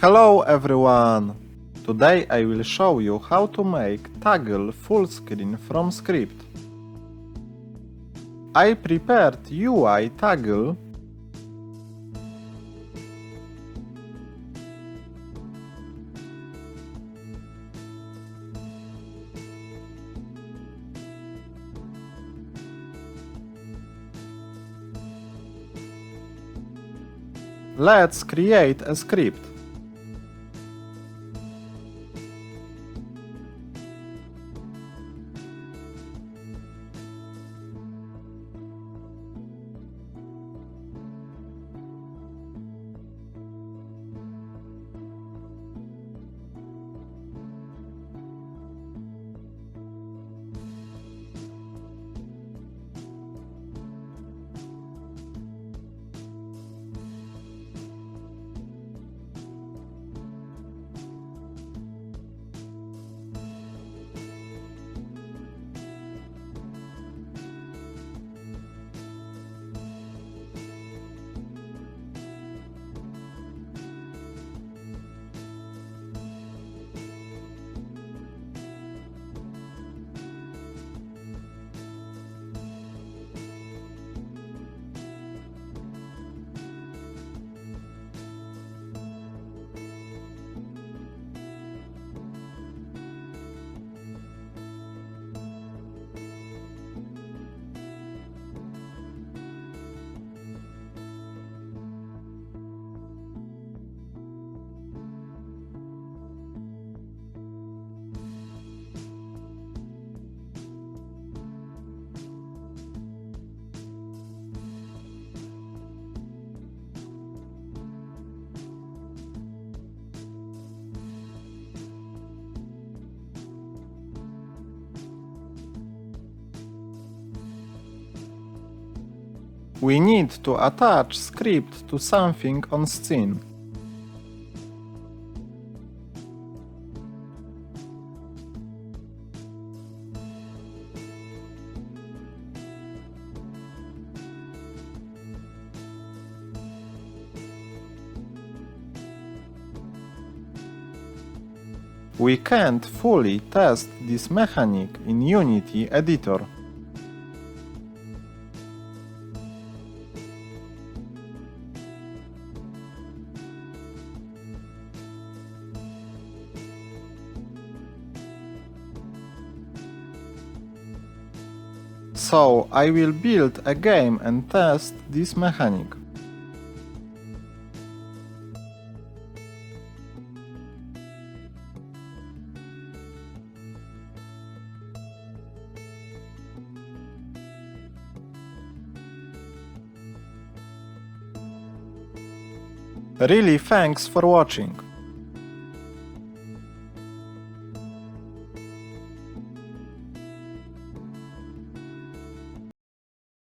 Hello everyone! Today I will show you how to make Toggle full screen from script. I prepared UI Toggle. Let's create a script. We need to attach script to something on scene. We can't fully test this mechanic in Unity editor. So I will build a game and test this mechanic. Really thanks for watching.